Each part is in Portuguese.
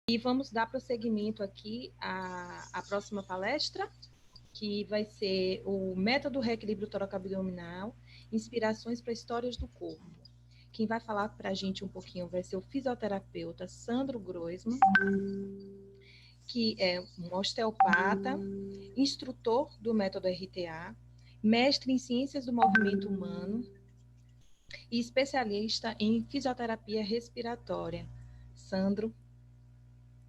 E vamos dar prosseguimento aqui à próxima palestra, que vai ser o método reequilíbrio toracoabdominal, inspirações para histórias do corpo. Quem vai falar para a gente um pouquinho vai ser o fisioterapeuta Sandro Groisman, que é um osteopata, instrutor do método RTA, mestre em ciências do movimento humano e especialista em fisioterapia respiratória. Sandro,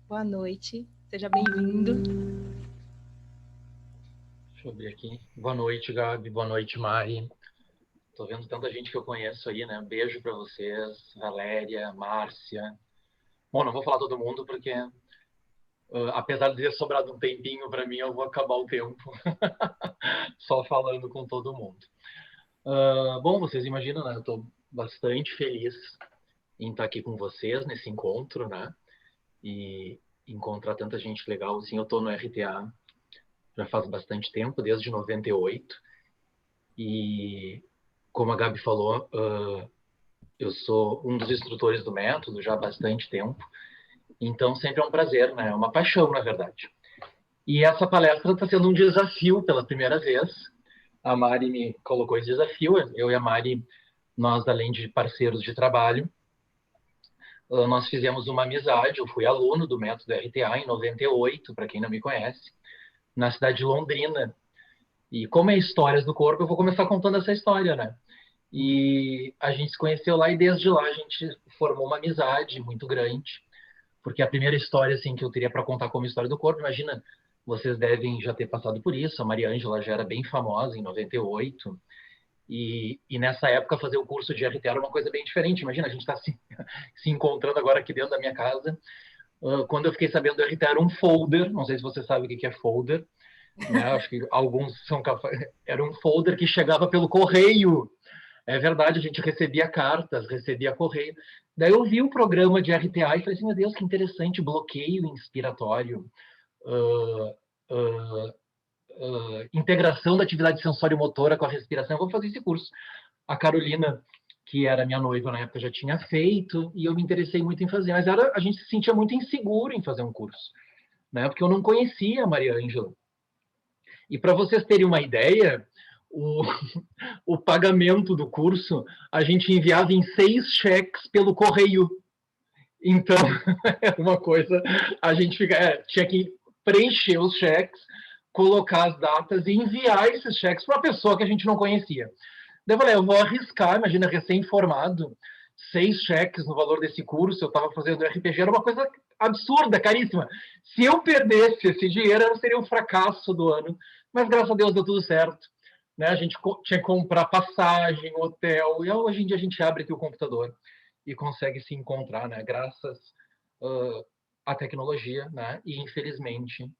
boa noite, seja bem-vindo. Deixa eu abrir aqui. Boa noite, Gabi. Boa noite, Mari. Tô vendo tanta gente que eu conheço aí, né? Beijo para vocês, Valéria, Márcia. Bom, não vou falar todo mundo porque, apesar de ter sobrado um tempinho para mim, eu vou acabar o tempo só falando com todo mundo. Bom, vocês imaginam, né? Eu tô bastante feliz em estar aqui com vocês nesse encontro, né? E encontrar tanta gente legal. Assim, eu tô no RTA já faz bastante tempo, desde 98. E como a Gabi falou, eu sou um dos instrutores do método já há bastante tempo. Então sempre é um prazer, né? É uma paixão, na verdade. E essa palestra está sendo um desafio pela primeira vez. A Mari me colocou esse desafio. Eu e a Mari, nós, além de parceiros de trabalho, nós fizemos uma amizade. Eu fui aluno do método RTA em 98, para quem não me conhece, na cidade de Londrina. E como é Histórias do Corpo, eu vou começar contando essa história, né? E a gente se conheceu lá e desde lá a gente formou uma amizade muito grande, porque a primeira história assim que eu teria para contar como história do corpo, imagina, vocês devem já ter passado por isso, a Maria Ângela já era bem famosa em 98, e nessa época fazer o curso de RT era uma coisa bem diferente. Imagina, a gente está se encontrando agora aqui dentro da minha casa. Quando eu fiquei sabendo do RT era um folder, não sei se você sabe o que é folder, né? Acho que alguns são capazes. Era um folder que chegava pelo correio. É verdade, a gente recebia cartas, recebia correio. Daí eu vi um programa de RTA e falei assim, meu Deus, que interessante, bloqueio inspiratório, integração da atividade sensório-motora com a respiração. Eu vou fazer esse curso. A Carolina, que era minha noiva na época, já tinha feito, e eu me interessei muito em fazer. Mas a gente se sentia muito inseguro em fazer um curso, né? Porque eu não conhecia a Maria Ângela. E para vocês terem uma ideia, o pagamento do curso, a gente enviava em 6 cheques pelo correio. Então, é uma coisa, a gente tinha que preencher os cheques, colocar as datas e enviar esses cheques para uma pessoa que a gente não conhecia. Daí eu falei, eu vou arriscar, imagina, recém-formado, 6 cheques no valor desse curso, eu estava fazendo RPG, era uma coisa absurda, caríssima. Se eu perdesse esse dinheiro, seria um fracasso do ano. Mas, graças a Deus, deu tudo certo. Né? A gente tinha que comprar passagem, hotel, e hoje em dia a gente abre aqui o computador e consegue se encontrar, né? Graças à tecnologia, né? E, infelizmente,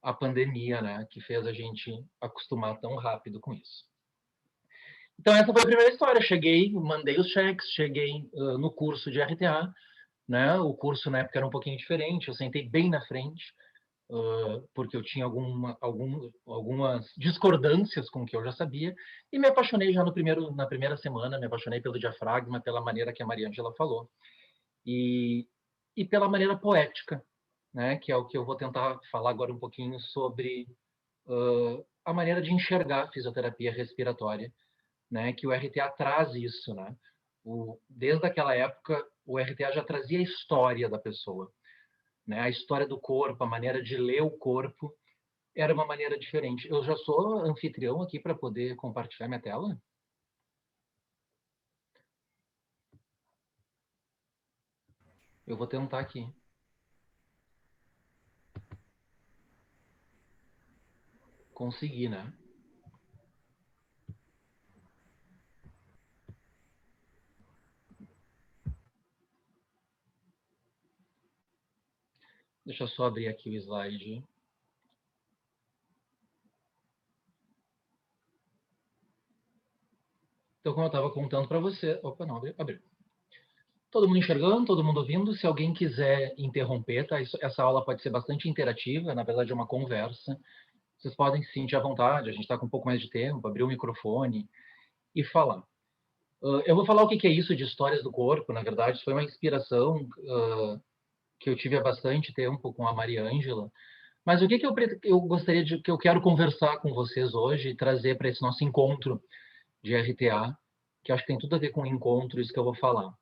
a pandemia, né? Que fez a gente acostumar tão rápido com isso. Então, essa foi a primeira história. Cheguei, mandei os cheques, cheguei no curso de RTA, né? O curso, na época, era um pouquinho diferente. Eu sentei bem na frente, porque eu tinha algumas discordâncias com o que eu já sabia, e me apaixonei já na primeira semana, me apaixonei pelo diafragma, pela maneira que a Maria Ângela falou, e pela maneira poética, né? Que é o que eu vou tentar falar agora um pouquinho sobre a maneira de enxergar a fisioterapia respiratória, né, que o RTA traz isso, né? Desde aquela época, o RTA já trazia a história da pessoa, né? A história do corpo, a maneira de ler o corpo era uma maneira diferente. Eu já sou anfitrião aqui para poder compartilhar minha tela? Eu vou tentar aqui. Consegui, né? Deixa eu só abrir aqui o slide. Então, como eu estava contando para você... Opa, não, abriu. Todo mundo enxergando, todo mundo ouvindo. Se alguém quiser interromper, tá? Essa aula pode ser bastante interativa, na verdade é uma conversa. Vocês podem se sentir à vontade, a gente está com um pouco mais de tempo, abrir o microfone e falar. Eu vou falar o que é isso de histórias do corpo, na verdade, foi uma inspiração que eu tive há bastante tempo com a Maria Ângela. Mas o que eu gostaria que eu quero conversar com vocês hoje e trazer para esse nosso encontro de RTA, que acho que tem tudo a ver com o encontro, isso que eu vou falar.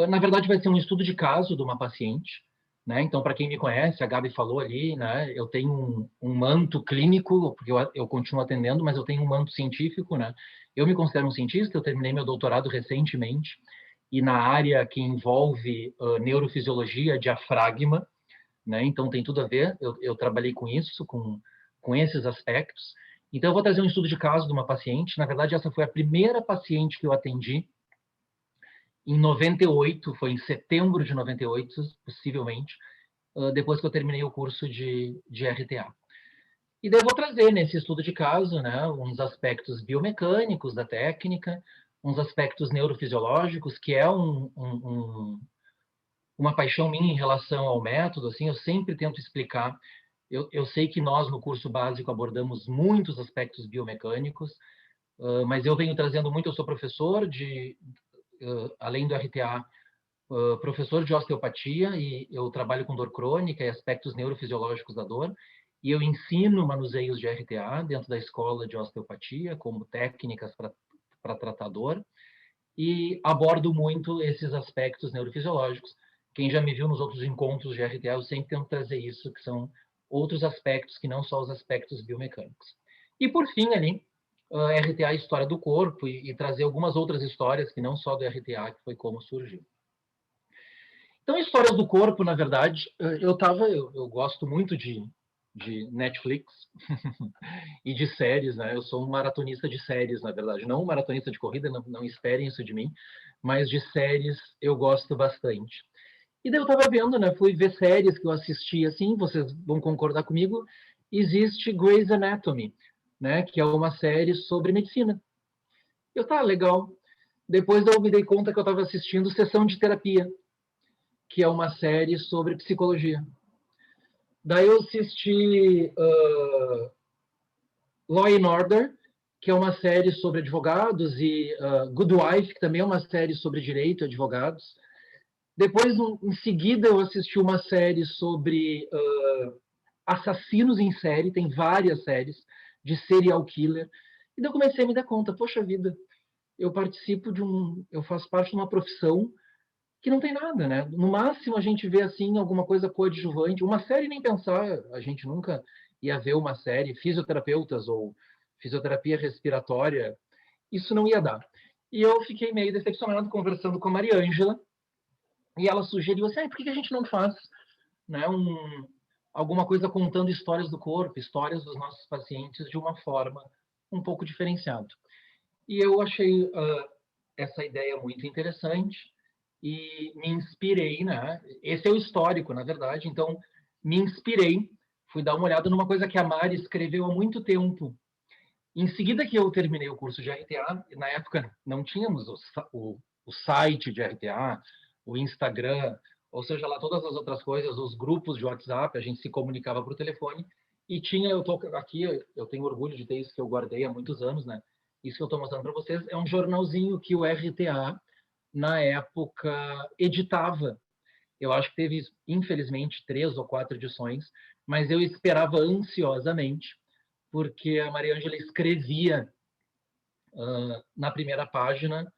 Na verdade, vai ser um estudo de caso de uma paciente, né? Então, para quem me conhece, a Gabi falou ali, né? Eu tenho um manto clínico, porque eu continuo atendendo, mas eu tenho um manto científico, né? Eu me considero um cientista, eu terminei meu doutorado recentemente, e na área que envolve neurofisiologia, diafragma, né? Então, tem tudo a ver, eu trabalhei com isso, com esses aspectos. Então, eu vou trazer um estudo de caso de uma paciente. Na verdade, essa foi a primeira paciente que eu atendi em 98, foi em setembro de 98, possivelmente, depois que eu terminei o curso de RTA. E daí eu vou trazer nesse estudo de caso, né, uns aspectos biomecânicos da técnica, uns aspectos neurofisiológicos, que é uma paixão minha em relação ao método. Assim, eu sempre tento explicar. Eu sei que nós, no curso básico, abordamos muitos aspectos biomecânicos, mas eu venho trazendo muito. Eu sou professor além do RTA, professor de osteopatia, e eu trabalho com dor crônica e aspectos neurofisiológicos da dor, e eu ensino manuseios de RTA dentro da escola de osteopatia, como técnicas para tratar dor, e abordo muito esses aspectos neurofisiológicos. Quem já me viu nos outros encontros de RTA, eu sempre tento trazer isso, que são outros aspectos que não só os aspectos biomecânicos. E, por fim, ali, RTA, história do corpo, e trazer algumas outras histórias que não só do RTA, que foi como surgiu. Então, histórias do corpo, na verdade, eu gosto muito de Netflix e de séries, né? Eu sou um maratonista de séries, na verdade. Não um maratonista de corrida, não esperem isso de mim, mas de séries eu gosto bastante. E daí eu estava vendo, né? Fui ver séries que eu assisti, assim, vocês vão concordar comigo. Existe Grey's Anatomy, né? Que é uma série sobre medicina. Eu, tá, legal. Depois eu me dei conta que eu estava assistindo Sessão de Terapia, que é uma série sobre psicologia. Daí eu assisti Law and Order, que é uma série sobre advogados, e Good Wife, que também é uma série sobre direito e advogados. Depois, em seguida, eu assisti uma série sobre assassinos em série, tem várias séries de serial killer. E daí eu comecei a me dar conta, poxa vida, eu faço parte de uma profissão que não tem nada, né? No máximo a gente vê assim alguma coisa coadjuvante, uma série nem pensar, a gente nunca ia ver uma série, fisioterapeutas ou fisioterapia respiratória, isso não ia dar. E eu fiquei meio decepcionado conversando com a Maria Ângela, e ela sugeriu assim, por que a gente não faz, né, alguma coisa contando histórias do corpo, histórias dos nossos pacientes de uma forma um pouco diferenciada. E eu achei essa ideia muito interessante e me inspirei, né? Esse é o histórico, na verdade. Então, me inspirei, fui dar uma olhada numa coisa que a Mari escreveu há muito tempo. Em seguida que eu terminei o curso de RTA, na época não tínhamos o site de RTA, o Instagram, ou seja lá, todas as outras coisas, os grupos de WhatsApp, a gente se comunicava por telefone, e eu tô aqui, eu tenho orgulho de ter isso que eu guardei há muitos anos, né? Isso que eu estou mostrando para vocês é um jornalzinho que o RTA, na época, editava. Eu acho que teve, infelizmente, 3 ou 4 edições, mas eu esperava ansiosamente, porque a Maria Ângela escrevia na primeira página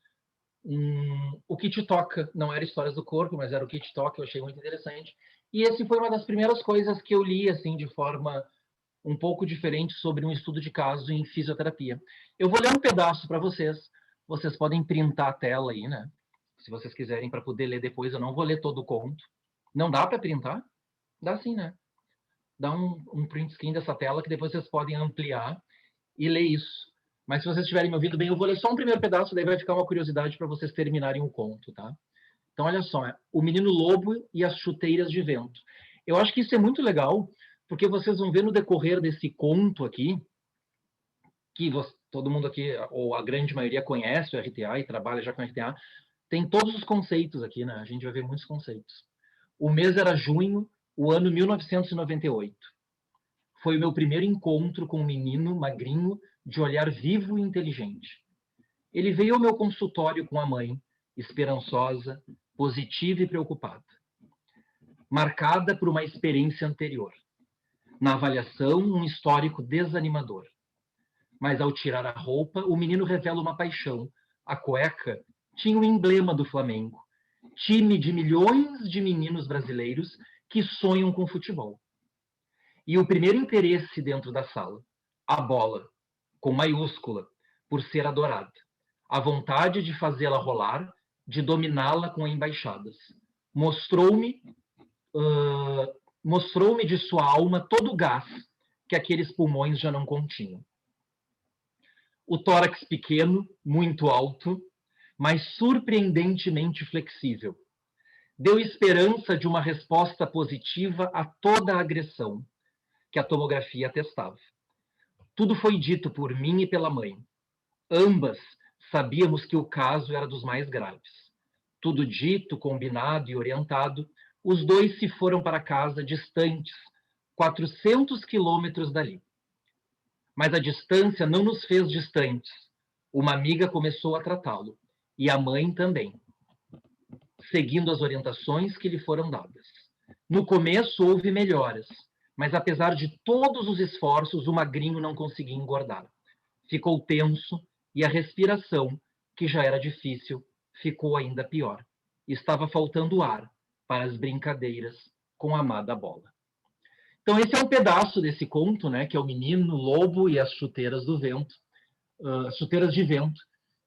o que te toca. Não era Histórias do Corpo, mas era o que te toca, eu achei muito interessante. E esse foi uma das primeiras coisas que eu li, assim, de forma um pouco diferente, sobre um estudo de caso em fisioterapia. Eu vou ler um pedaço para vocês. Vocês podem printar a tela aí, né? Se vocês quiserem, para poder ler depois. Eu não vou ler todo o conto. Não dá para printar? Dá sim, né? Dá um print screen dessa tela que depois vocês podem ampliar e ler isso. Mas se vocês estiverem me ouvindo bem, eu vou ler só um primeiro pedaço, daí vai ficar uma curiosidade para vocês terminarem o conto, tá? Então, olha só, O Menino Lobo e as Chuteiras de Vento. Eu acho que isso é muito legal, porque vocês vão ver no decorrer desse conto aqui, que todo mundo aqui, ou a grande maioria, conhece o RTA e trabalha já com o RTA, tem todos os conceitos aqui, né? A gente vai ver muitos conceitos. O mês era junho, o ano 1998. Foi o meu primeiro encontro com um menino magrinho, de olhar vivo e inteligente. Ele veio ao meu consultório com a mãe, esperançosa, positiva e preocupada. marcada por uma experiência anterior. Na avaliação, um histórico desanimador. Mas ao tirar a roupa, o menino revela uma paixão. A cueca tinha o emblema do Flamengo, time de milhões de meninos brasileiros que sonham com futebol. E o primeiro interesse dentro da sala, a bola, com maiúscula, por ser adorada. A vontade de fazê-la rolar, de dominá-la com embaixadas. Mostrou-me de sua alma todo o gás que aqueles pulmões já não continham. O tórax pequeno, muito alto, mas surpreendentemente flexível. Deu esperança de uma resposta positiva a toda a agressão que a tomografia atestava. Tudo foi dito por mim e pela mãe. Ambas sabíamos que o caso era dos mais graves. Tudo dito, combinado e orientado, os dois se foram para casa distantes, 400 quilômetros dali. Mas a distância não nos fez distantes. Uma amiga começou a tratá-lo, e a mãe também, seguindo as orientações que lhe foram dadas. No começo houve melhoras, mas apesar de todos os esforços, o magrinho não conseguia engordar. Ficou tenso e a respiração, que já era difícil, ficou ainda pior. Estava faltando ar para as brincadeiras com a amada bola. Então esse é um pedaço desse conto, né, que é o Menino, o Lobo e as Chuteiras do Vento, Chuteiras de Vento,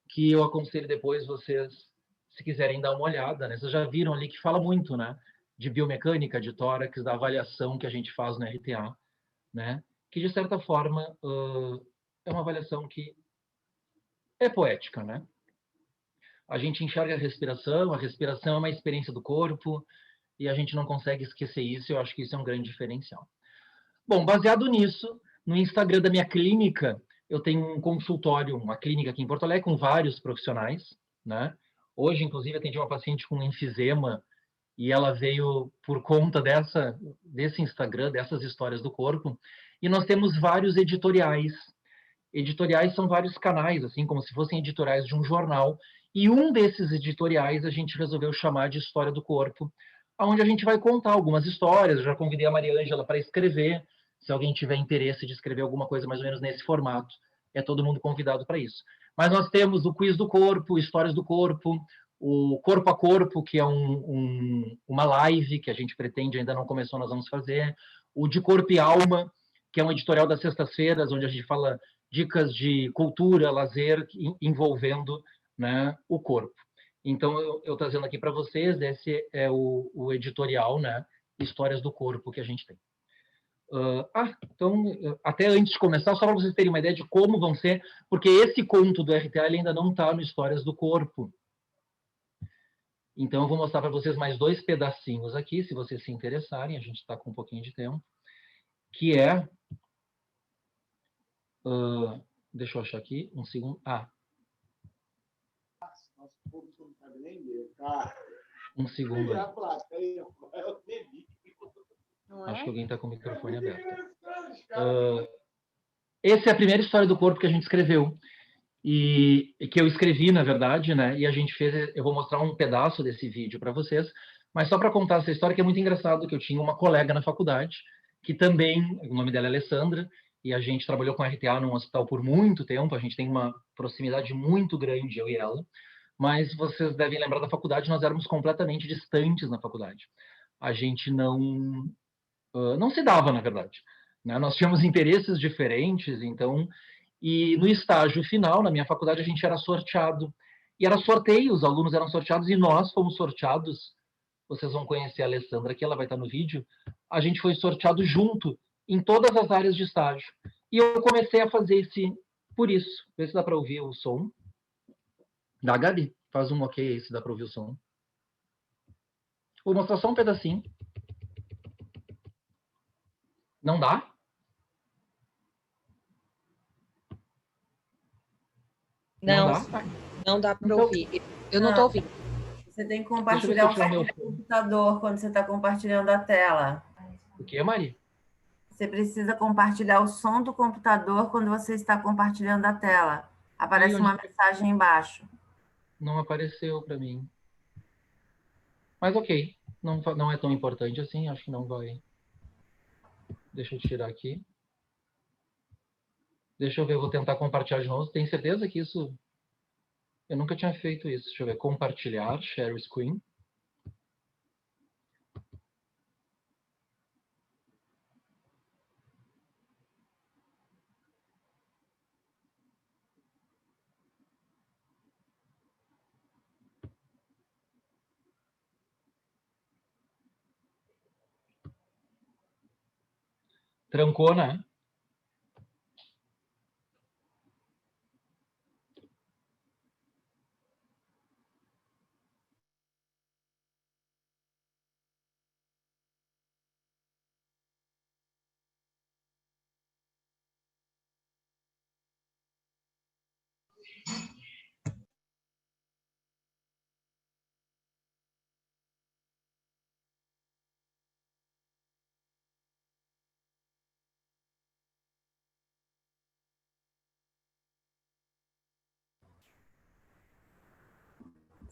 que eu aconselho depois vocês, se quiserem dar uma olhada, né? Vocês já viram ali que fala muito, né, de biomecânica, de tórax, da avaliação que a gente faz no RTA, né, que de certa forma é uma avaliação que é poética, né? A gente enxerga a respiração é uma experiência do corpo, e a gente não consegue esquecer isso, eu acho que isso é um grande diferencial. Bom, baseado nisso, no Instagram da minha clínica, eu tenho um consultório, uma clínica aqui em Porto Alegre, com vários profissionais, né? Hoje, inclusive, atendi uma paciente com enfisema, e ela veio por conta desse Instagram, dessas histórias do corpo, e nós temos vários editoriais. Editoriais são vários canais, assim, como se fossem editoriais de um jornal, e um desses editoriais a gente resolveu chamar de História do Corpo, onde a gente vai contar algumas histórias. Eu já convidei a Maria Ângela para escrever, se alguém tiver interesse de escrever alguma coisa mais ou menos nesse formato, é todo mundo convidado para isso. Mas nós temos o Quiz do Corpo, Histórias do Corpo, o Corpo a Corpo, que é uma live que a gente pretende, ainda não começou, nós vamos fazer, o De Corpo e Alma, que é um editorial das sextas-feiras, onde a gente fala dicas de cultura, lazer, envolvendo, né, o corpo. Então, eu trazendo aqui para vocês, esse é o editorial, né, Histórias do Corpo, que a gente tem. Então, até antes de começar, só para vocês terem uma ideia de como vão ser, porque esse conto do RTA ele ainda não está no Histórias do Corpo. Então, eu vou mostrar para vocês mais dois pedacinhos aqui, se vocês se interessarem, a gente está com um pouquinho de tempo, que é... deixa eu achar aqui, um segundo. Um segundo aí. Acho que alguém está com o microfone aberto. Essa é a primeira história do corpo que a gente escreveu. E que eu escrevi, na verdade, né? E a gente fez... Eu vou mostrar um pedaço desse vídeo para vocês. Mas só para contar essa história, que é muito engraçado, que eu tinha uma colega na faculdade, que também... O nome dela é Alessandra. E a gente trabalhou com RTA num hospital por muito tempo. A gente tem uma proximidade muito grande, eu e ela. Mas vocês devem lembrar da faculdade, nós éramos completamente distantes na faculdade. A gente não se dava, na verdade, né? Nós tínhamos interesses diferentes, então... E no estágio final, na minha faculdade, a gente era sorteado. E era sorteio, os alunos eram sorteados e nós fomos sorteados. Vocês vão conhecer a Alessandra aqui, ela vai estar no vídeo. A gente foi sorteado junto, em todas as áreas de estágio. E eu comecei a fazer por isso. Vê se dá para ouvir o som. Da Gabi, faz um ok aí se dá para ouvir o som. Vou mostrar só um pedacinho. Não dá? Não dá para ouvir. Eu não estou ouvindo. Você tem que compartilhar o computador quando você está compartilhando a tela. O que, Mari? Você precisa compartilhar o som do computador quando você está compartilhando a tela. Aparece uma mensagem embaixo. Não apareceu para mim. Mas ok, não é tão importante assim, acho que não vai. Deixa eu tirar aqui. Deixa eu ver, eu vou tentar compartilhar de novo. Tem certeza que isso... Eu nunca tinha feito isso. Deixa eu ver, compartilhar, share screen. Trancou, né?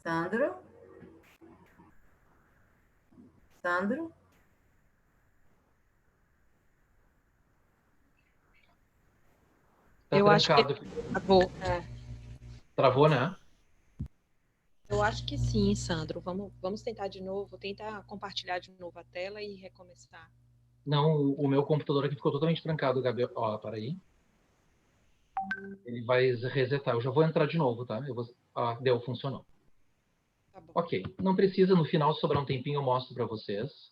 Sandro? Sandro? Tá Eu acho que trancado. travou. Travou, né? Eu acho que sim, Sandro. Vamos tentar de novo, tentar compartilhar de novo a tela e recomeçar. Não, o meu computador aqui ficou totalmente trancado, Gabi. Ó, peraí. Ele vai resetar. Eu já vou entrar de novo, tá? Ah, deu, funcionou. Tá bom. Ok. Não precisa, no final, sobrar um tempinho, eu mostro para vocês.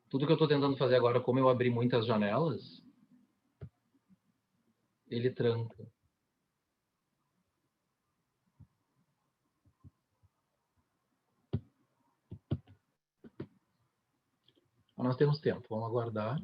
Tudo que eu estou tentando fazer agora, como eu abri muitas janelas, ele tranca. Mas nós temos tempo, vamos aguardar.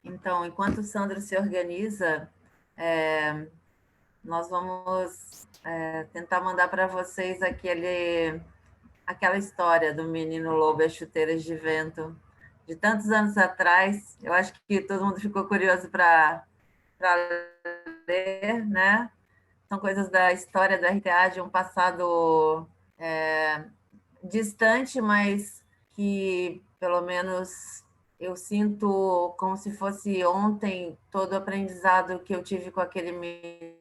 Então, enquanto o Sandro se organiza, nós vamos tentar mandar para vocês aquela história do menino lobo e as chuteiras de vento, de tantos anos atrás. Eu acho que todo mundo ficou curioso para ler, né? São coisas da história do RTA, de um passado distante, mas que, pelo menos, eu sinto como se fosse ontem todo o aprendizado que eu tive com aquele menino,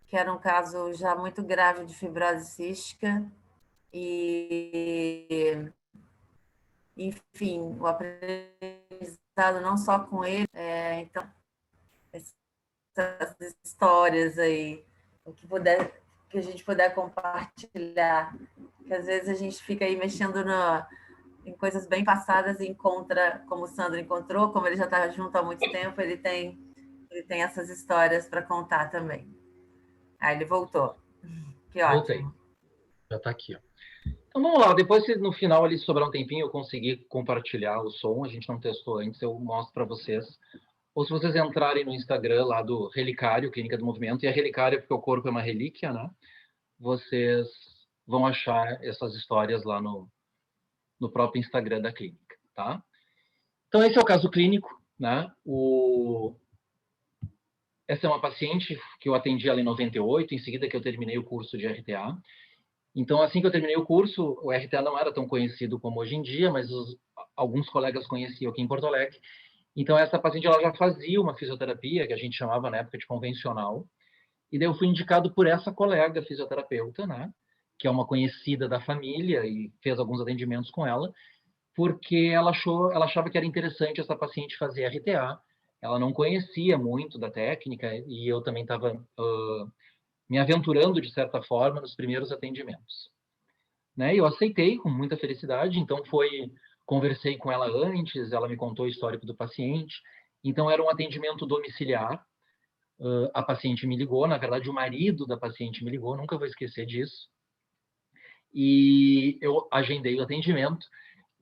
que era um caso já muito grave de fibrose cística. E, enfim, o aprendizado não só com ele, então, essas histórias aí, o que puder, que a gente puder compartilhar, que às vezes a gente fica aí mexendo em coisas bem passadas e encontra, como o Sandro encontrou, como ele já está junto há muito tempo, ele tem essas histórias para contar também. Aí ele voltou. Que Voltei. ótimo. Já está aqui, ó. Então vamos lá, depois se no final ali sobrar um tempinho eu conseguir compartilhar o som, a gente não testou antes, eu mostro para vocês. Ou se vocês entrarem no Instagram lá do Relicário, Clínica do Movimento, e a Relicário porque o corpo é uma relíquia, né? Vocês vão achar essas histórias lá no próprio Instagram da clínica, tá? Então esse é o caso clínico, né? Essa é uma paciente que eu atendi ela em 98, em seguida que eu terminei o curso de RTA. Então, assim que eu terminei o curso, o RTA não era tão conhecido como hoje em dia, mas alguns colegas conheciam aqui em Porto Alegre. Então, essa paciente ela já fazia uma fisioterapia, que a gente chamava na época de convencional, e daí eu fui indicado por essa colega fisioterapeuta, né, que é uma conhecida da família e fez alguns atendimentos com ela, porque ela achava que era interessante essa paciente fazer RTA. Ela não conhecia muito da técnica e eu também estava me aventurando, de certa forma, nos primeiros atendimentos. Né? E eu aceitei com muita felicidade, então conversei com ela antes, ela me contou o histórico do paciente, então era um atendimento domiciliar, a paciente me ligou, na verdade o marido da paciente me ligou, nunca vou esquecer disso, e eu agendei o atendimento,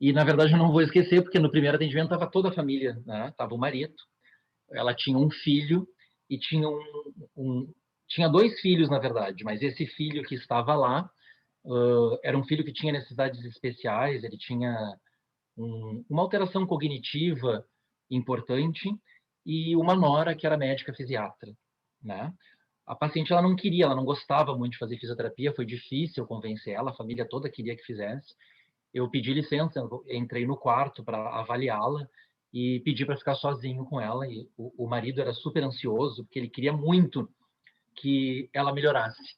e na verdade eu não vou esquecer, porque no primeiro atendimento estava toda a família, né? Estava o marido, ela tinha um filho, e tinha tinha 2 filhos, na verdade, mas esse filho que estava lá, era um filho que tinha necessidades especiais, ele tinha uma alteração cognitiva importante, e uma nora que era médica fisiatra, né? A paciente ela não queria, ela não gostava muito de fazer fisioterapia, foi difícil convencer ela, a família toda queria que fizesse. Eu pedi licença, entrei no quarto para avaliá-la e pedi para ficar sozinho com ela. E o marido era super ansioso, porque ele queria muito que ela melhorasse.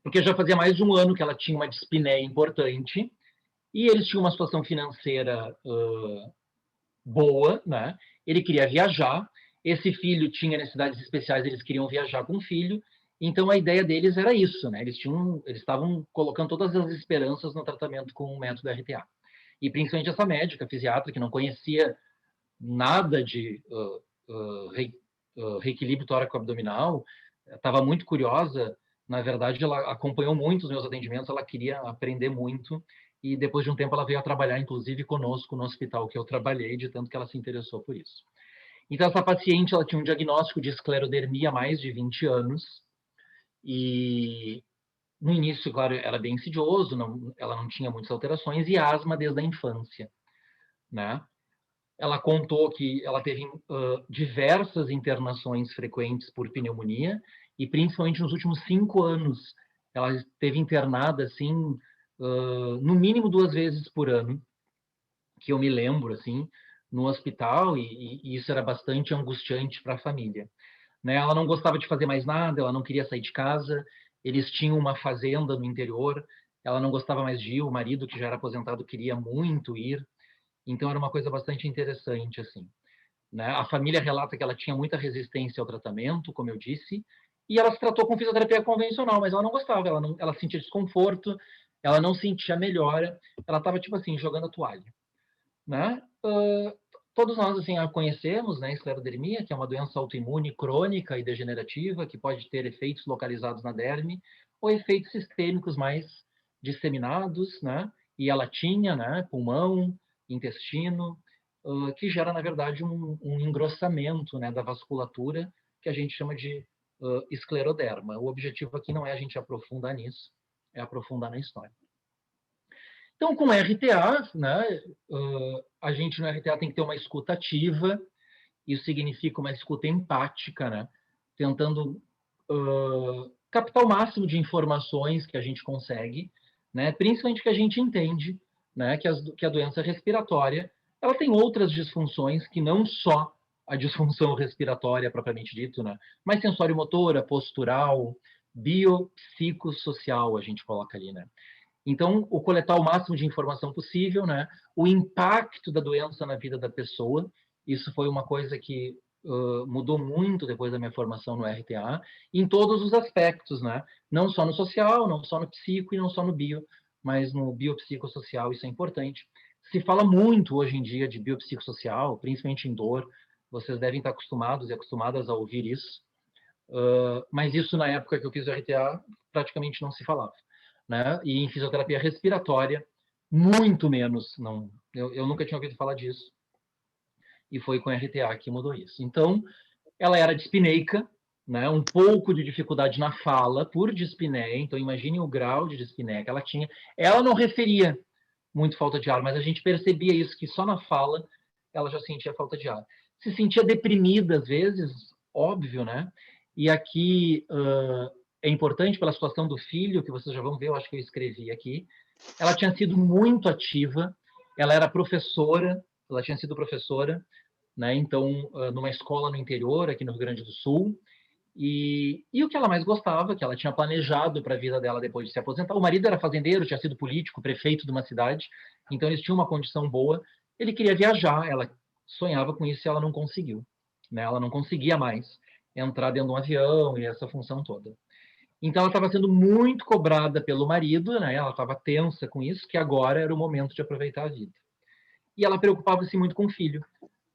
Porque já fazia mais de um ano que ela tinha uma dispneia importante e eles tinham uma situação financeira boa, né? Ele queria viajar, esse filho tinha necessidades especiais, eles queriam viajar com o filho, então a ideia deles era isso, né? Eles estavam colocando todas as esperanças no tratamento com o método RTA. E principalmente essa médica, fisiatra, que não conhecia nada de reequilíbrio tóraco-abdominal, estava muito curiosa, na verdade ela acompanhou muito os meus atendimentos, ela queria aprender muito, e depois de um tempo ela veio a trabalhar, inclusive, conosco no hospital que eu trabalhei, de tanto que ela se interessou por isso. Então, essa paciente ela tinha um diagnóstico de esclerodermia há mais de 20 anos, e no início, claro, era bem insidioso, ela não tinha muitas alterações, e asma desde a infância, né? Ela contou que ela teve diversas internações frequentes por pneumonia, e principalmente nos últimos 5 anos, ela esteve internada, assim, no mínimo 2 vezes por ano, que eu me lembro, assim, no hospital, e isso era bastante angustiante para a família. Né? Ela não gostava de fazer mais nada, ela não queria sair de casa, eles tinham uma fazenda no interior, ela não gostava mais de ir, o marido, que já era aposentado, queria muito ir, então era uma coisa bastante interessante, assim. Né? A família relata que ela tinha muita resistência ao tratamento, como eu disse, e ela se tratou com fisioterapia convencional, mas ela não gostava, ela sentia desconforto, ela não sentia melhora, ela estava, tipo assim, jogando a toalha. Né? Todos nós assim, a conhecemos, né, esclerodermia, que é uma doença autoimune crônica e degenerativa, que pode ter efeitos localizados na derme, ou efeitos sistêmicos mais disseminados, né? E ela tinha, né, pulmão, intestino, que gera, na verdade, um engrossamento, né, da vasculatura, que a gente chama de escleroderma. O objetivo aqui não é a gente aprofundar nisso, é aprofundar na história. Então, com RTA, né, a gente no RTA tem que ter uma escuta ativa, isso significa uma escuta empática, né, tentando captar o máximo de informações que a gente consegue, né, principalmente que a gente entende, né, que a doença respiratória ela tem outras disfunções que não só a disfunção respiratória propriamente dito, né, mas sensório-motora, postural, biopsicossocial, a gente coloca ali, né. Então, o coletar o máximo de informação possível, né? O impacto da doença na vida da pessoa, isso foi uma coisa que mudou muito depois da minha formação no RTA, em todos os aspectos, né? Não só no social, não só no psico e não só no bio, mas no biopsicossocial, isso é importante. Se fala muito hoje em dia de biopsicossocial, principalmente em dor, vocês devem estar acostumados e acostumadas a ouvir isso, mas isso na época que eu fiz o RTA praticamente não se falava. Né? E em fisioterapia respiratória, muito menos. Não, eu nunca tinha ouvido falar disso. E foi com a RTA que mudou isso. Então, ela era dispneica, né? Um pouco de dificuldade na fala por dispneia. Então, imagine o grau de dispneia que ela tinha. Ela não referia muito falta de ar, mas a gente percebia isso, que só na fala ela já sentia falta de ar. Se sentia deprimida às vezes, óbvio, né? E aqui é importante pela situação do filho, que vocês já vão ver, eu acho que eu escrevi aqui. Ela tinha sido muito ativa, ela era professora, ela tinha sido professora, né? Então, numa escola no interior, aqui no Rio Grande do Sul, e o que ela mais gostava, que ela tinha planejado para a vida dela depois de se aposentar. O marido era fazendeiro, tinha sido político, prefeito de uma cidade, então eles tinham uma condição boa. Ele queria viajar, ela sonhava com isso e ela não conseguiu. né? Ela não conseguia mais entrar dentro de um avião e essa função toda. Então, ela estava sendo muito cobrada pelo marido, né? Ela estava tensa com isso, que agora era o momento de aproveitar a vida. E ela preocupava-se muito com o filho,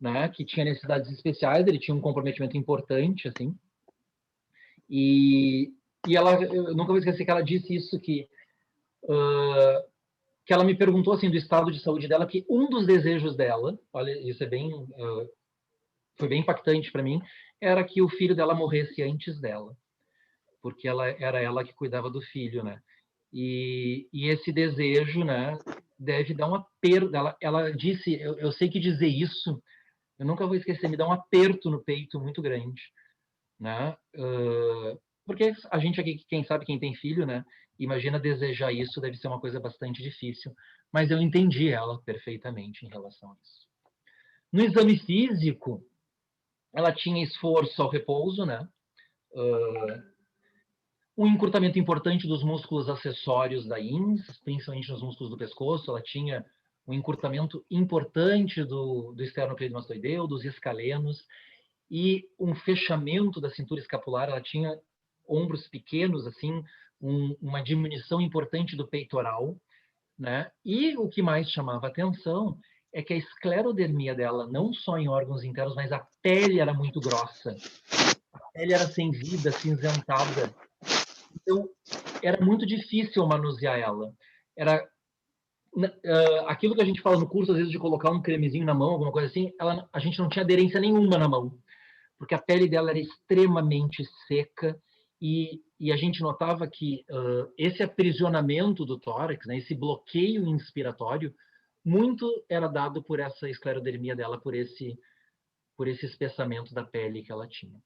né? Que tinha necessidades especiais, ele tinha um comprometimento importante, assim. E ela, eu nunca vou esquecer que ela disse isso, que ela me perguntou, assim, do estado de saúde dela, que um dos desejos dela, olha, isso é bem, foi bem impactante para mim, era que o filho dela morresse antes dela, porque era ela que cuidava do filho, né? E esse desejo, né, deve dar uma perda. Ela disse, eu sei que dizer isso, eu nunca vou esquecer, me dá um aperto no peito muito grande, né? Porque a gente aqui, quem sabe, quem tem filho, né, imagina desejar isso, deve ser uma coisa bastante difícil, mas eu entendi ela perfeitamente em relação a isso. No exame físico, ela tinha esforço ao repouso, né? Um encurtamento importante dos músculos acessórios da ins, principalmente nos músculos do pescoço. Ela tinha um encurtamento importante do esternocleidomastoideu, dos escalenos, e um fechamento da cintura escapular. Ela tinha ombros pequenos, assim, uma diminuição importante do peitoral, né? E o que mais chamava atenção é que a esclerodermia dela, não só em órgãos internos, mas a pele era muito grossa. A pele era sem vida, cinzentada. Então, era muito difícil manusear ela. Era aquilo que a gente fala no curso, às vezes, de colocar um cremezinho na mão, alguma coisa assim, a gente não tinha aderência nenhuma na mão, porque a pele dela era extremamente seca, e a gente notava que esse aprisionamento do tórax, né, esse bloqueio inspiratório, muito era dado por essa esclerodermia dela, por esse espessamento da pele que ela tinha.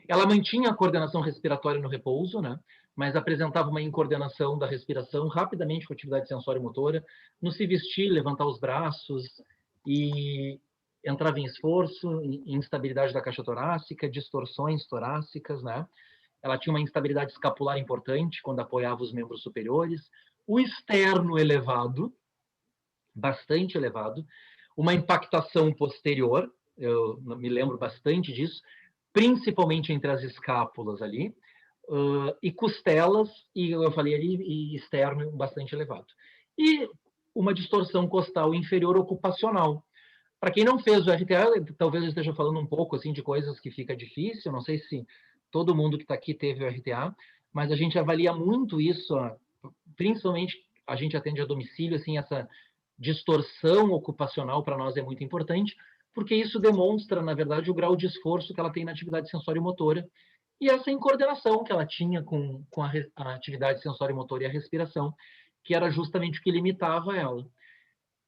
Ela mantinha a coordenação respiratória no repouso, né? Mas apresentava uma incoordenação da respiração rapidamente com a atividade sensório-motora, no se vestir, levantar os braços, e entrava em esforço, instabilidade da caixa torácica, distorções torácicas, né? Ela tinha uma instabilidade escapular importante quando apoiava os membros superiores, o externo elevado, bastante elevado, uma impactação posterior, eu me lembro bastante disso, principalmente entre as escápulas ali, e costelas, e eu falei ali, e externo bastante elevado. E uma distorção costal inferior ocupacional. Para quem não fez o RTA, talvez eu esteja falando um pouco assim de coisas que fica difícil, não sei se todo mundo que está aqui teve o RTA, mas a gente avalia muito isso, principalmente a gente atende a domicílio, assim, essa distorção ocupacional para nós é muito importante, porque isso demonstra, na verdade, o grau de esforço que ela tem na atividade sensório-motora e essa incoordenação que ela tinha com a atividade sensório-motora e a respiração, que era justamente o que limitava ela.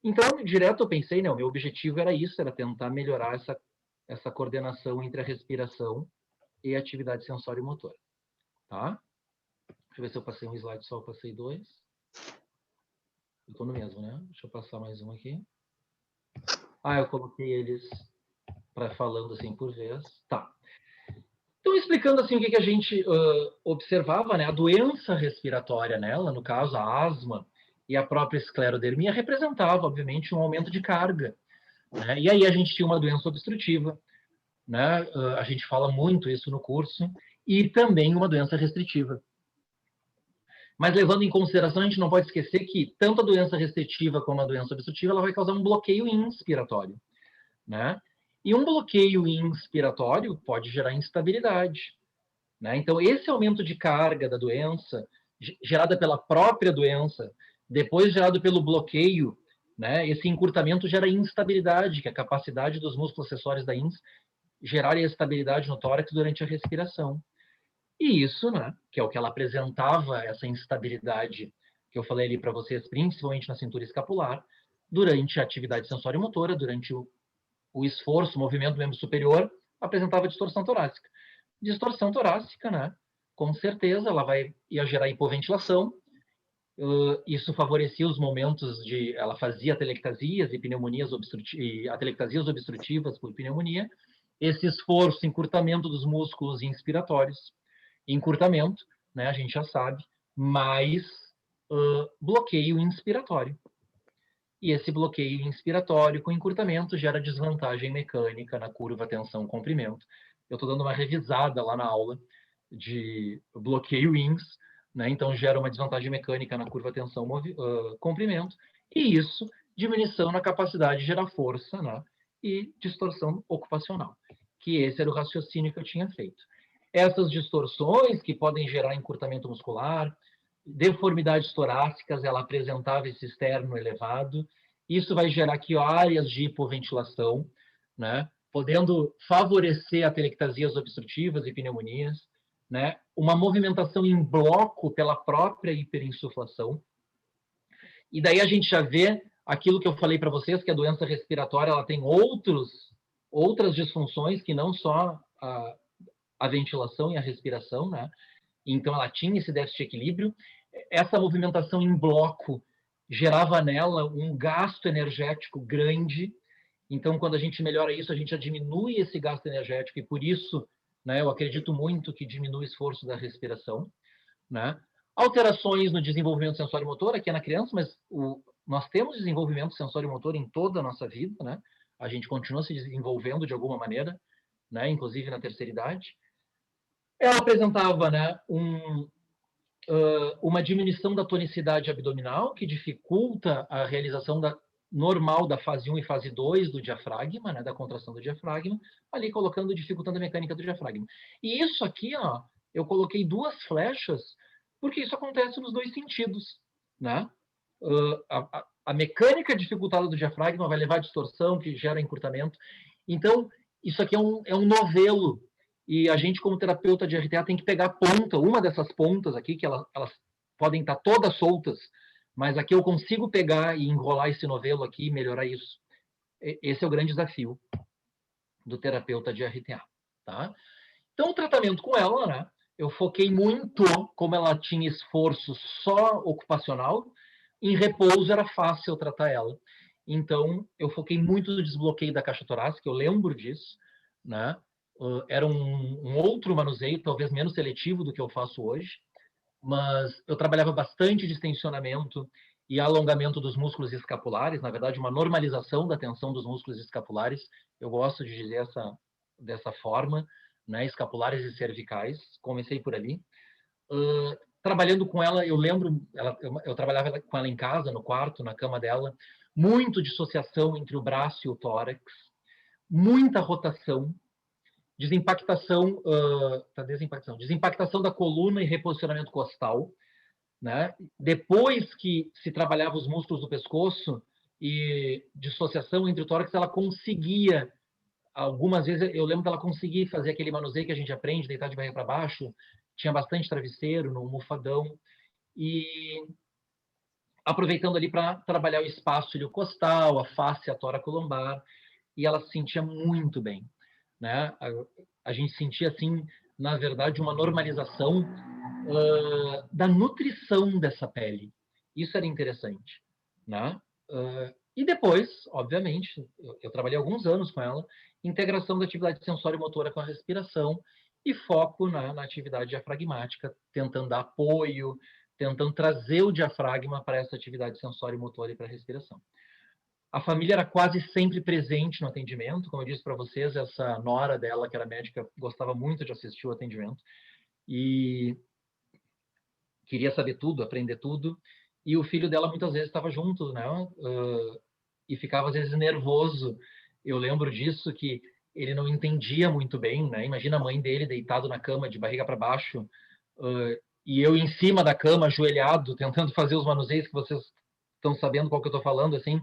Então, direto eu pensei, né, o meu objetivo era isso, era tentar melhorar essa coordenação entre a respiração e a atividade sensório-motora. Tá? Deixa eu ver se eu passei um slide só, eu passei 2. Eu estou no mesmo, né? Deixa eu passar mais um aqui. Eu coloquei eles para falando assim por vez. Tá. Então, explicando assim o que a gente observava, né? A doença respiratória nela, no caso a asma e a própria esclerodermia, representava, obviamente, um aumento de carga, né? E aí a gente tinha uma doença obstrutiva, né? A gente fala muito isso no curso, e também uma doença restritiva. Mas levando em consideração, a gente não pode esquecer que tanto a doença restritiva como a doença obstrutiva, ela vai causar um bloqueio inspiratório, né? E um bloqueio inspiratório pode gerar instabilidade, né? Então, esse aumento de carga da doença, gerada pela própria doença, depois gerado pelo bloqueio, né? Esse encurtamento gera instabilidade, que é a capacidade dos músculos acessórios da ins gerarem estabilidade no tórax durante a respiração. E isso, né, que é o que ela apresentava, essa instabilidade que eu falei ali para vocês, principalmente na cintura escapular, durante a atividade sensório-motora, durante o esforço, o movimento do membro superior, apresentava distorção torácica. Distorção torácica, né, com certeza, ela ia gerar hipoventilação, isso favorecia os momentos de... Ela fazia atelectasias e pneumonias atelectasias obstrutivas por pneumonia, esse esforço, encurtamento dos músculos inspiratórios, encurtamento, né, a gente já sabe, mais bloqueio inspiratório. E esse bloqueio inspiratório com encurtamento gera desvantagem mecânica na curva tensão-comprimento. Eu estou dando uma revisada lá na aula de bloqueio INS, né? Então gera uma desvantagem mecânica na curva tensão-comprimento, e isso diminuição na capacidade de gerar força, né? E distorção ocupacional, que esse era o raciocínio que eu tinha feito. Essas distorções que podem gerar encurtamento muscular, deformidades torácicas, ela apresentava esse externo elevado, isso vai gerar aqui áreas de hipoventilação, né? Podendo favorecer atelectasias obstrutivas e pneumonias, né? Uma movimentação em bloco pela própria hiperinsuflação. E daí a gente já vê aquilo que eu falei para vocês, que a doença respiratória ela tem outras disfunções que não só a ventilação e a respiração, né? Então ela tinha esse déficit de equilíbrio. Essa movimentação em bloco gerava nela um gasto energético grande. Então, quando a gente melhora isso, a gente já diminui esse gasto energético e por isso, né, eu acredito muito que diminui o esforço da respiração, né? Alterações no desenvolvimento sensório-motor, aqui é na criança, mas nós temos desenvolvimento sensório-motor em toda a nossa vida, né? A gente continua se desenvolvendo de alguma maneira, né? Inclusive na terceira idade. Ela apresentava, né, uma diminuição da tonicidade abdominal, que dificulta a realização normal da fase 1 e fase 2 do diafragma, né, da contração do diafragma, ali dificultando a mecânica do diafragma. E isso aqui, ó, eu coloquei 2 flechas, porque isso acontece nos 2 sentidos, né? A mecânica dificultada do diafragma vai levar à distorção, que gera encurtamento. Então, isso aqui é um novelo. E a gente, como terapeuta de RTA, tem que pegar a ponta, uma dessas pontas aqui, que elas podem estar todas soltas, mas aqui eu consigo pegar e enrolar esse novelo aqui e melhorar isso. Esse é o grande desafio do terapeuta de RTA. Tá? Então, o tratamento com ela, né, eu foquei muito, como ela tinha esforço só ocupacional, em repouso era fácil tratar ela. Então, eu foquei muito no desbloqueio da caixa torácica, eu lembro disso, né? Era um outro manuseio, talvez menos seletivo do que eu faço hoje, mas eu trabalhava bastante de extensionamento e alongamento dos músculos escapulares, na verdade, uma normalização da tensão dos músculos escapulares, eu gosto de dizer dessa forma, né, escapulares e cervicais, comecei por ali. Trabalhando com ela, eu lembro, eu trabalhava com ela em casa, no quarto, na cama dela, muito dissociação entre o braço e o tórax, muita rotação, desempactação da coluna e reposicionamento costal, né? Depois que se trabalhava os músculos do pescoço e dissociação entre o tórax, ela conseguia, algumas vezes eu lembro dela conseguir fazer aquele manuseio que a gente aprende, deitar de barriga para baixo, tinha bastante travesseiro no almofadão, e aproveitando ali para trabalhar o espaço iliocostal, a face, a tóraco-lombar, e ela se sentia muito bem, né? A gente sentia, assim, na verdade, uma normalização da nutrição dessa pele. Isso era interessante, né? E depois, obviamente, eu trabalhei alguns anos com ela, integração da atividade sensório-motora com a respiração e foco na atividade diafragmática, tentando dar apoio, tentando trazer o diafragma para essa atividade sensório-motora e para a respiração. A família era quase sempre presente no atendimento, como eu disse para vocês, essa nora dela, que era médica, gostava muito de assistir o atendimento e queria saber tudo, aprender tudo, e o filho dela muitas vezes estava junto, né? E ficava às vezes nervoso. Eu lembro disso, que ele não entendia muito bem, né? Imagina a mãe dele deitado na cama de barriga para baixo, e eu em cima da cama, ajoelhado, tentando fazer os manuseios que vocês estão sabendo qual que eu estou falando, assim.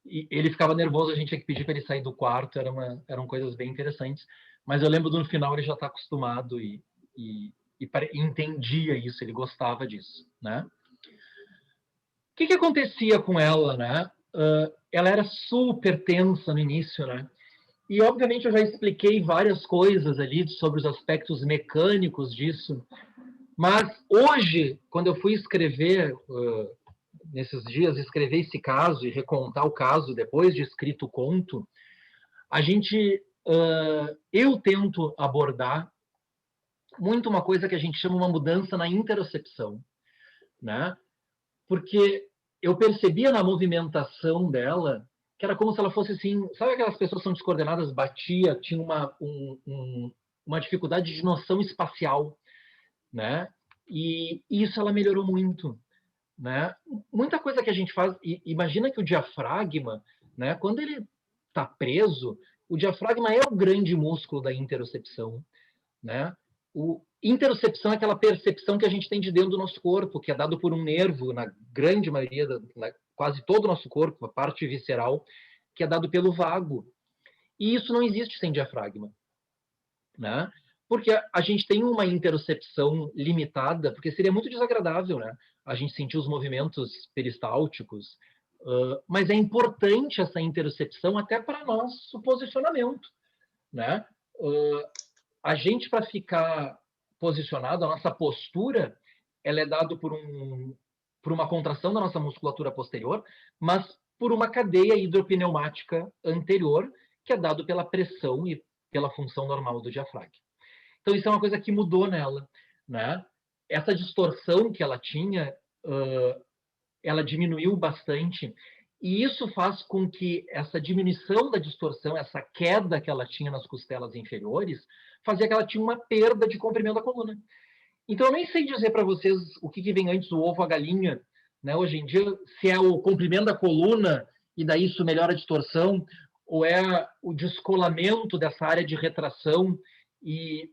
E ele ficava nervoso, a gente tinha que pedir para ele sair do quarto, eram coisas bem interessantes. Mas eu lembro do no final ele já está acostumado e entendia isso, ele gostava disso, né? O que acontecia com ela, né? Ela era super tensa no início, né? E, obviamente, eu já expliquei várias coisas ali sobre os aspectos mecânicos disso, mas hoje, quando eu fui escrever, nesses dias, escrever esse caso e recontar o caso depois de escrito o conto, eu tento abordar muito uma coisa que a gente chama uma mudança na interocepção, né? Porque eu percebia na movimentação dela que era como se ela fosse assim, sabe aquelas pessoas que são descoordenadas, batia, tinha uma dificuldade de noção espacial, né? E isso ela melhorou muito, né? Muita coisa que a gente faz, imagina que o diafragma, né? Quando ele está preso, o diafragma é o grande músculo da interocepção, né? O interocepção é aquela percepção que a gente tem de dentro do nosso corpo, que é dado por um nervo, na grande maioria, quase todo o nosso corpo, a parte visceral, que é dado pelo vago. E isso não existe sem diafragma, né? Porque a gente tem uma interocepção limitada, porque seria muito desagradável, né? A gente sentir os movimentos peristálticos, mas é importante essa interocepção até para nosso posicionamento, né? A gente, para ficar posicionado, a nossa postura, ela é dada por uma contração da nossa musculatura posterior, mas por uma cadeia hidropneumática anterior, que é dado pela pressão e pela função normal do diafragma. Então, isso é uma coisa que mudou nela, né? Essa distorção que ela tinha, ela diminuiu bastante, e isso faz com que essa diminuição da distorção, essa queda que ela tinha nas costelas inferiores, fazia que ela tinha uma perda de comprimento da coluna. Então, eu nem sei dizer para vocês o que vem antes, o ovo ou a galinha, né? Hoje em dia, se é o comprimento da coluna, e daí isso melhora a distorção, ou é o descolamento dessa área de retração,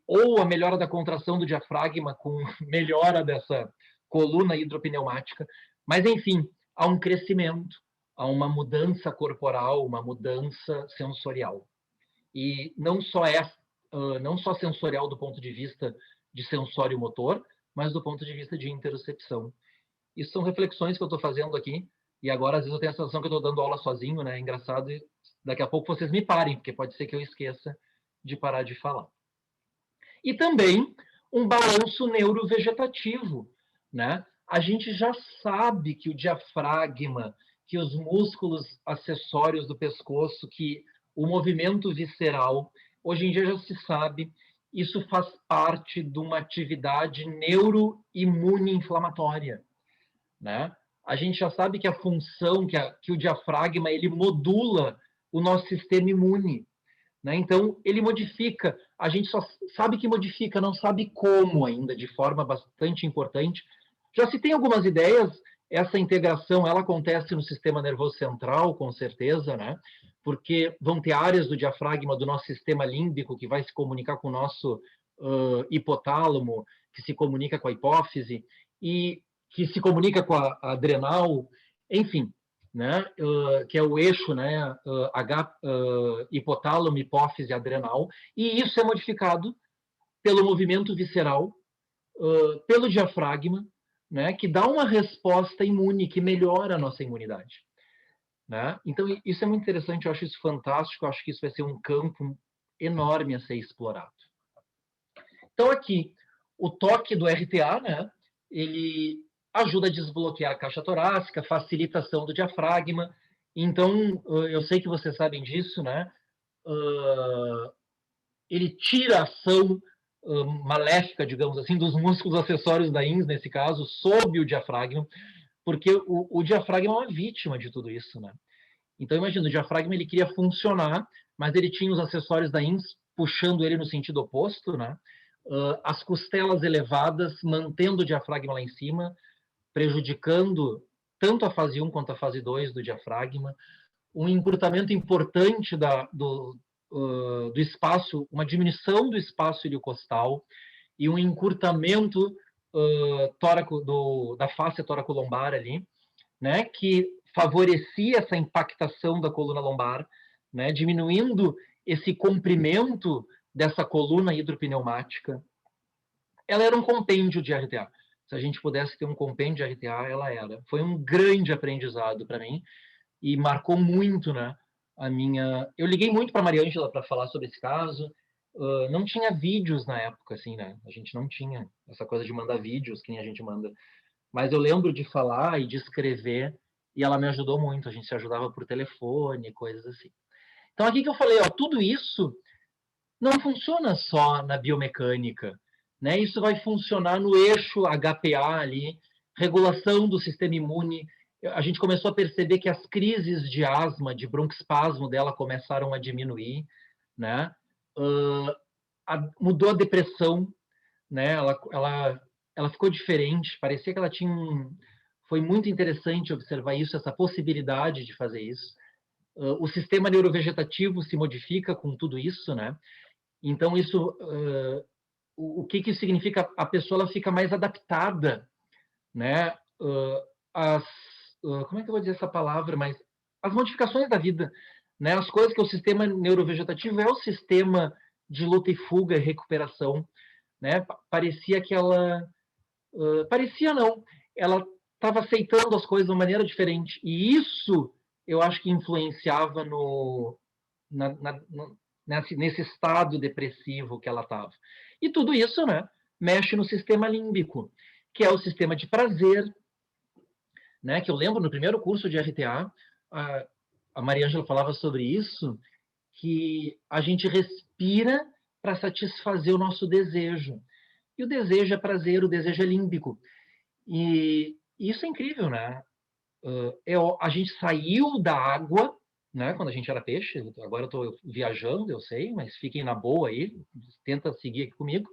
ou a melhora da contração do diafragma com melhora dessa coluna hidropneumática. Mas, enfim, há um crescimento, há uma mudança corporal, uma mudança sensorial. E não só sensorial do ponto de vista de sensório-motor, mas do ponto de vista de interocepção. Isso são reflexões que eu estou fazendo aqui, e agora às vezes eu tenho a sensação que eu estou dando aula sozinho, né? É engraçado, e daqui a pouco vocês me parem, porque pode ser que eu esqueça de parar de falar. E também um balanço neurovegetativo, né? A gente já sabe que o diafragma, que os músculos acessórios do pescoço, que o movimento visceral, hoje em dia já se sabe, isso faz parte de uma atividade neuroimune inflamatória, né? A gente já sabe que a função, que o diafragma, ele modula o nosso sistema imune, né? Então, ele modifica, a gente só sabe que modifica, não sabe como ainda, de forma bastante importante. Já se tem algumas ideias, essa integração, ela acontece no sistema nervoso central, com certeza, né? Porque vão ter áreas do diafragma do nosso sistema límbico que vai se comunicar com o nosso hipotálamo, que se comunica com a hipófise, e que se comunica com a adrenal, enfim, né? Que é o eixo, né? Hipotálamo, hipófise, adrenal, e isso é modificado pelo movimento visceral, pelo diafragma, né? Que dá uma resposta imune, que melhora a nossa imunidade, né? Então, isso é muito interessante, eu acho isso fantástico, eu acho que isso vai ser um campo enorme a ser explorado. Então, aqui, o toque do RTA, né? Ele ajuda a desbloquear a caixa torácica, facilitação do diafragma. Então, eu sei que vocês sabem disso, né? Ele tira a ação maléfica, digamos assim, dos músculos acessórios da INS, nesse caso, sob o diafragma, porque o diafragma é uma vítima de tudo isso, né? Então, imagina, o diafragma ele queria funcionar, mas ele tinha os acessórios da INS puxando ele no sentido oposto, né? As costelas elevadas, mantendo o diafragma lá em cima, prejudicando tanto a fase 1 quanto a fase 2 do diafragma, um encurtamento importante do espaço, uma diminuição do espaço iliocostal e um encurtamento da face tóraco-lombar ali, né, que favorecia essa impactação da coluna lombar, né, diminuindo esse comprimento dessa coluna hidropneumática. Ela era um compêndio de RTA. Se a gente pudesse ter um compêndio de RTA, ela era. Foi um grande aprendizado para mim e marcou muito, né, a minha... Eu liguei muito para a Maria Ângela para falar sobre esse caso. Não tinha vídeos na época, assim, né? A gente não tinha essa coisa de mandar vídeos, que nem a gente manda. Mas eu lembro de falar e de escrever, e ela me ajudou muito. A gente se ajudava por telefone, coisas assim. Então, aqui que eu falei, ó, tudo isso não funciona só na biomecânica, né? Isso vai funcionar no eixo HPA ali, regulação do sistema imune, a gente começou a perceber que as crises de asma, de broncoespasmo dela começaram a diminuir, né? Mudou a depressão, né? Ela ficou diferente, parecia que ela tinha Foi muito interessante observar isso, essa possibilidade de fazer isso. O sistema neurovegetativo se modifica com tudo isso, né? Então, isso... o que isso significa? A pessoa ela fica mais adaptada, né? Como é que eu vou dizer essa palavra? Mas as modificações da vida, né? As coisas que o sistema neurovegetativo é o sistema de luta e fuga e recuperação, né? Parecia que ela... parecia não. Ela estava aceitando as coisas de uma maneira diferente. E isso, eu acho que influenciava nesse estado depressivo que ela estava. E tudo isso, né, mexe no sistema límbico, que é o sistema de prazer, né, que eu lembro no primeiro curso de RTA, a Maria Ângela falava sobre isso, que a gente respira para satisfazer o nosso desejo. E o desejo é prazer, o desejo é límbico. E isso é incrível, né? A gente saiu da água, né, quando a gente era peixe. Agora eu estou viajando, eu sei, mas fiquem na boa aí, tenta seguir aqui comigo.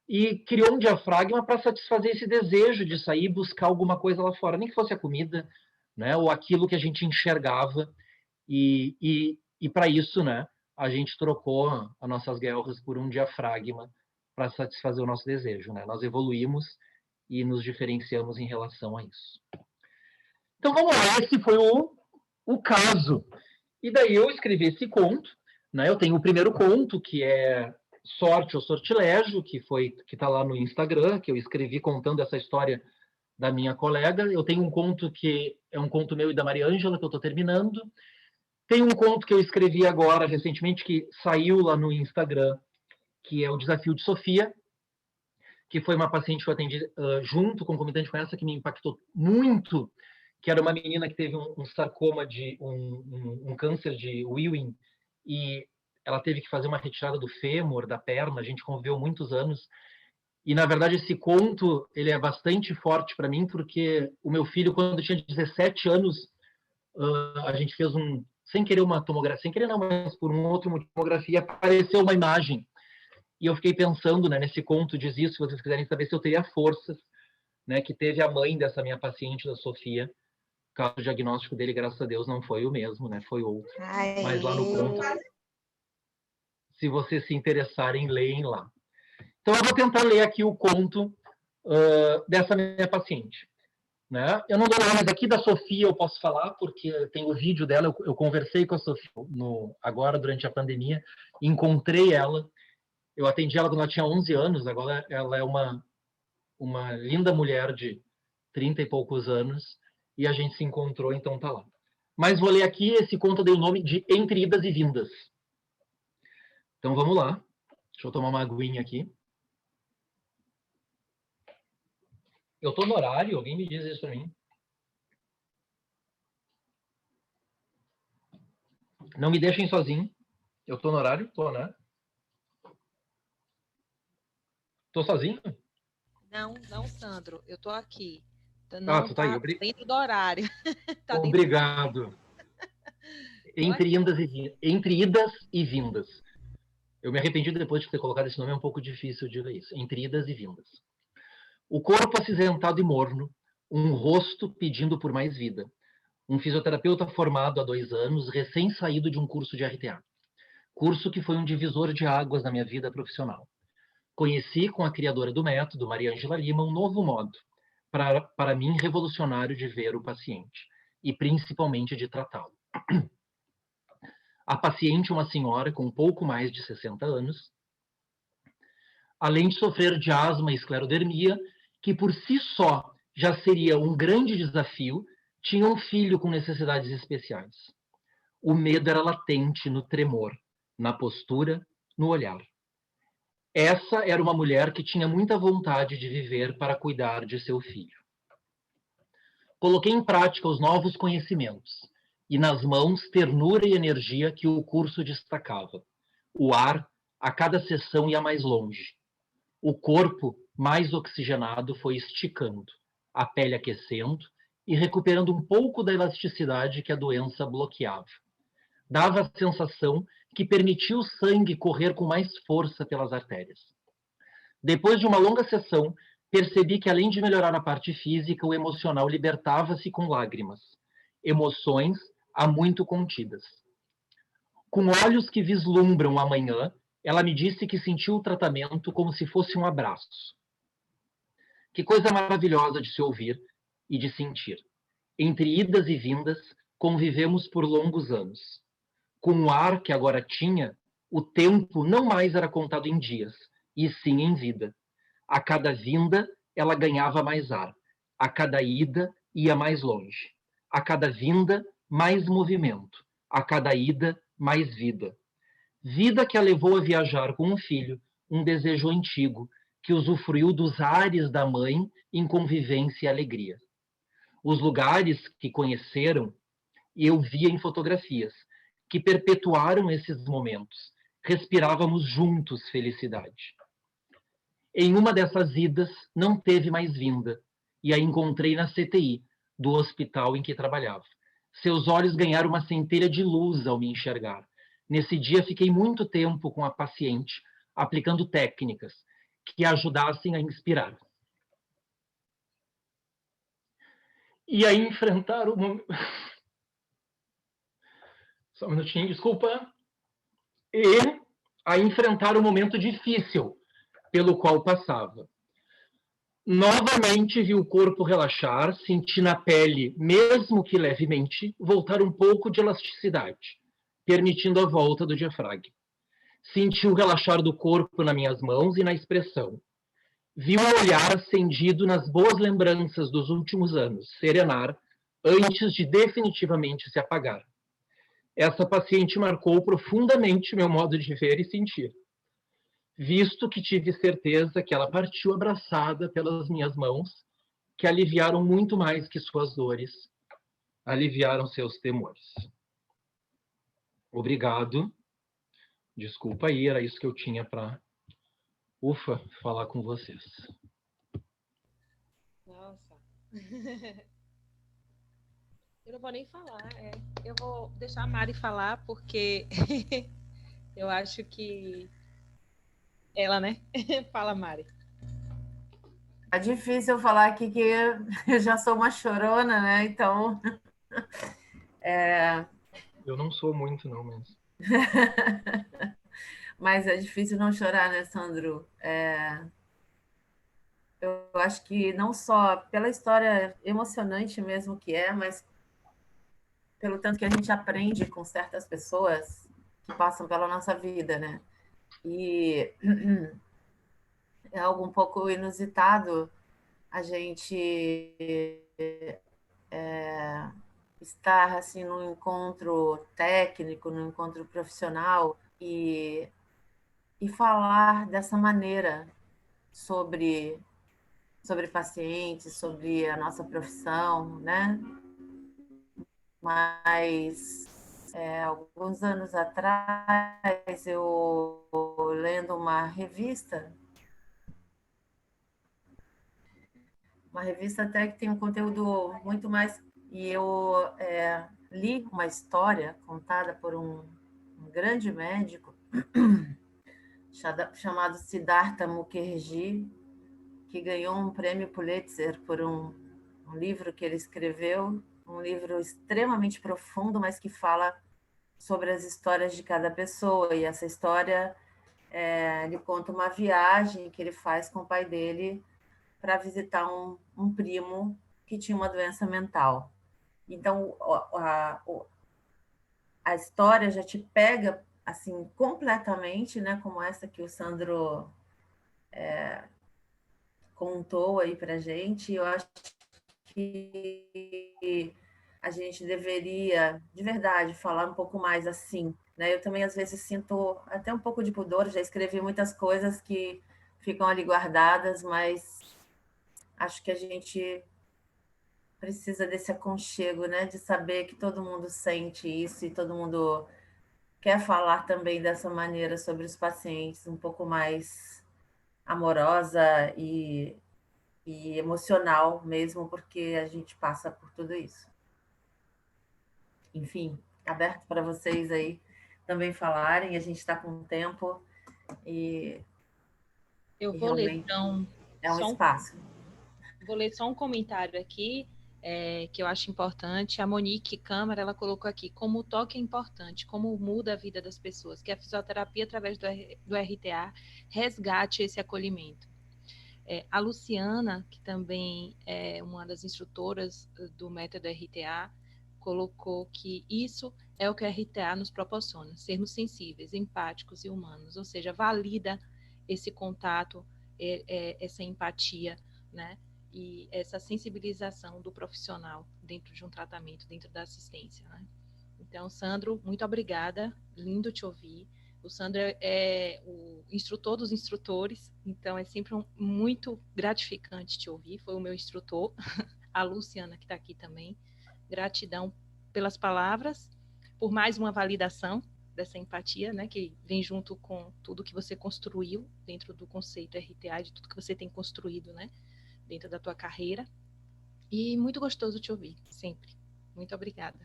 E criou um diafragma para satisfazer esse desejo de sair e buscar alguma coisa lá fora, nem que fosse a comida, né, ou aquilo que a gente enxergava. E para isso, né, a gente trocou as nossas guerras por um diafragma para satisfazer o nosso desejo, né? Nós evoluímos e nos diferenciamos em relação a isso. Então vamos lá, esse foi o caso. E daí eu escrevi esse conto, né? Eu tenho o primeiro conto, que é Sorte ou Sortilégio, que está lá no Instagram, que eu escrevi contando essa história da minha colega. Eu tenho um conto que é um conto meu e da Maria Ângela, que eu estou terminando. Tem um conto que eu escrevi agora, recentemente, que saiu lá no Instagram, que é o Desafio de Sofia, que foi uma paciente que eu atendi junto, concomitante com essa, que me impactou muito, que era uma menina que teve um sarcoma, um câncer de Ewing, e ela teve que fazer uma retirada do fêmur, da perna, a gente conviveu muitos anos. E, na verdade, esse conto ele é bastante forte para mim, porque o meu filho, quando tinha 17 anos, a gente fez sem querer uma tomografia, sem querer não, mas por um outro motivo, tomografia, apareceu uma imagem. E eu fiquei pensando, né, nesse conto diz isso, se vocês quiserem saber se eu teria forças, né, que teve a mãe dessa minha paciente, da Sofia. O caso diagnóstico dele, graças a Deus, não foi o mesmo, né, foi outro. Ai. Mas lá no conto, se vocês se interessarem, leem lá. Então eu vou tentar ler aqui o conto dessa minha paciente. Né? Eu não dou nomes aqui da Sofia, eu posso falar, porque tem o vídeo dela, eu conversei com a Sofia agora, durante a pandemia, encontrei ela, eu atendi ela quando ela tinha 11 anos, agora ela é uma linda mulher de 30 e poucos anos, e a gente se encontrou, então tá lá. Mas vou ler aqui, esse conto deu o nome de Entre Idas e Vindas. Então vamos lá, deixa eu tomar uma aguinha aqui. Eu tô no horário, alguém me diz isso pra mim. Não me deixem sozinho. Eu tô no horário? Tô, né? Tô sozinho? Não, Sandro, eu tô aqui. Tu tá aí. Dentro do horário. Tá Obrigado. Entre idas e vindas. Eu me arrependi depois de ter colocado esse nome, é um pouco difícil de ler isso. Entre idas e vindas. O corpo acinzentado e morno, um rosto pedindo por mais vida. Um fisioterapeuta formado há 2 anos, recém-saído de um curso de RTA. Curso que foi um divisor de águas na minha vida profissional. Conheci com a criadora do método, Maria Ângela Lima, um novo modo, para mim, revolucionário de ver o paciente, e principalmente de tratá-lo. A paciente, uma senhora com pouco mais de 60 anos, além de sofrer de asma e esclerodermia, que por si só já seria um grande desafio, tinha um filho com necessidades especiais. O medo era latente no tremor, na postura, no olhar. Essa era uma mulher que tinha muita vontade de viver para cuidar de seu filho. Coloquei em prática os novos conhecimentos, e nas mãos ternura e energia que o curso destacava. O ar, a cada sessão, ia mais longe. O corpo, mais oxigenado, foi esticando, a pele aquecendo, e recuperando um pouco da elasticidade que a doença bloqueava. Dava a sensação que permitia o sangue correr com mais força pelas artérias. Depois de uma longa sessão, percebi que, além de melhorar a parte física, o emocional libertava-se com lágrimas, emoções há muito contidas. Com olhos que vislumbram o amanhã, ela me disse que sentiu o tratamento como se fosse um abraço. Que coisa maravilhosa de se ouvir e de sentir. Entre idas e vindas, convivemos por longos anos. Com o ar que agora tinha, o tempo não mais era contado em dias, e sim em vida. A cada vinda, ela ganhava mais ar. A cada ida, ia mais longe. A cada vinda, mais movimento. A cada ida, mais vida. Vida que a levou a viajar com um filho, um desejo antigo, que usufruiu dos ares da mãe em convivência e alegria. Os lugares que conheceram, eu via em fotografias, que perpetuaram esses momentos. Respirávamos juntos felicidade. Em uma dessas idas, não teve mais vinda, e a encontrei na CTI, do hospital em que trabalhava. Seus olhos ganharam uma centelha de luz ao me enxergar. Nesse dia, fiquei muito tempo com a paciente, aplicando técnicas que a ajudassem a inspirar. E a enfrentar o momento... Só um minutinho, desculpa. E a enfrentar o momento difícil pelo qual passava. Novamente vi o corpo relaxar, senti na pele, mesmo que levemente, voltar um pouco de elasticidade, permitindo a volta do diafragma. Senti o relaxar do corpo nas minhas mãos e na expressão. Vi um olhar acendido nas boas lembranças dos últimos anos, serenar, antes de definitivamente se apagar. Essa paciente marcou profundamente meu modo de ver e sentir, visto que tive certeza que ela partiu abraçada pelas minhas mãos, que aliviaram muito mais que suas dores, aliviaram seus temores. Obrigado. Desculpa aí, era isso que eu tinha para, falar com vocês. Nossa. Eu não vou nem falar. Eu vou deixar a Mari falar, porque eu acho que ela, né? Fala, Mari. É difícil eu falar aqui que eu já sou uma chorona, né? Então... Eu não sou muito, não, mas... Mas é difícil não chorar, né, Sandro? Eu acho que não só pela história emocionante mesmo que é, mas pelo tanto que a gente aprende com certas pessoas que passam pela nossa vida, né? E é algo um pouco inusitado a gente estar assim num encontro técnico, num encontro profissional e falar dessa maneira sobre pacientes, sobre a nossa profissão, né? Mas alguns anos atrás, eu lendo uma revista até que tem um conteúdo muito mais... E eu li uma história contada por um grande médico chamado Siddhartha Mukherjee, que ganhou um prêmio Pulitzer por um livro que ele escreveu, um livro extremamente profundo, mas que fala sobre as histórias de cada pessoa. E essa história, ele conta uma viagem que ele faz com o pai dele para visitar um primo que tinha uma doença mental. Então, a história já te pega assim completamente, né, como essa que o Sandro contou aí para a gente. Eu acho que a gente deveria, de verdade, falar um pouco mais assim, né? Eu também, às vezes, sinto até um pouco de pudor, já escrevi muitas coisas que ficam ali guardadas, mas acho que a gente precisa desse aconchego, né? De saber que todo mundo sente isso e todo mundo quer falar também dessa maneira sobre os pacientes, um pouco mais amorosa e e emocional mesmo, porque a gente passa por tudo isso. Enfim, aberto para vocês aí também falarem, a gente está com tempo e Eu vou ler, realmente então, é um espaço. vou ler só um comentário aqui, que eu acho importante. A Monique Câmara, ela colocou aqui, como o toque é importante, como muda a vida das pessoas, que a fisioterapia, através do RTA, resgate esse acolhimento. A Luciana, que também é uma das instrutoras do método RTA, colocou que isso é o que o RTA nos proporciona, sermos sensíveis, empáticos e humanos, ou seja, valida esse contato, essa empatia, né? E essa sensibilização do profissional dentro de um tratamento, dentro da assistência, né? Então, Sandro, muito obrigada, lindo te ouvir. O Sandro é o instrutor dos instrutores, então é sempre muito gratificante te ouvir. Foi o meu instrutor, a Luciana, que está aqui também. Gratidão pelas palavras, por mais uma validação dessa empatia, né, que vem junto com tudo que você construiu dentro do conceito RTA, de tudo que você tem construído, né, dentro da tua carreira. E muito gostoso te ouvir, sempre. Muito obrigada.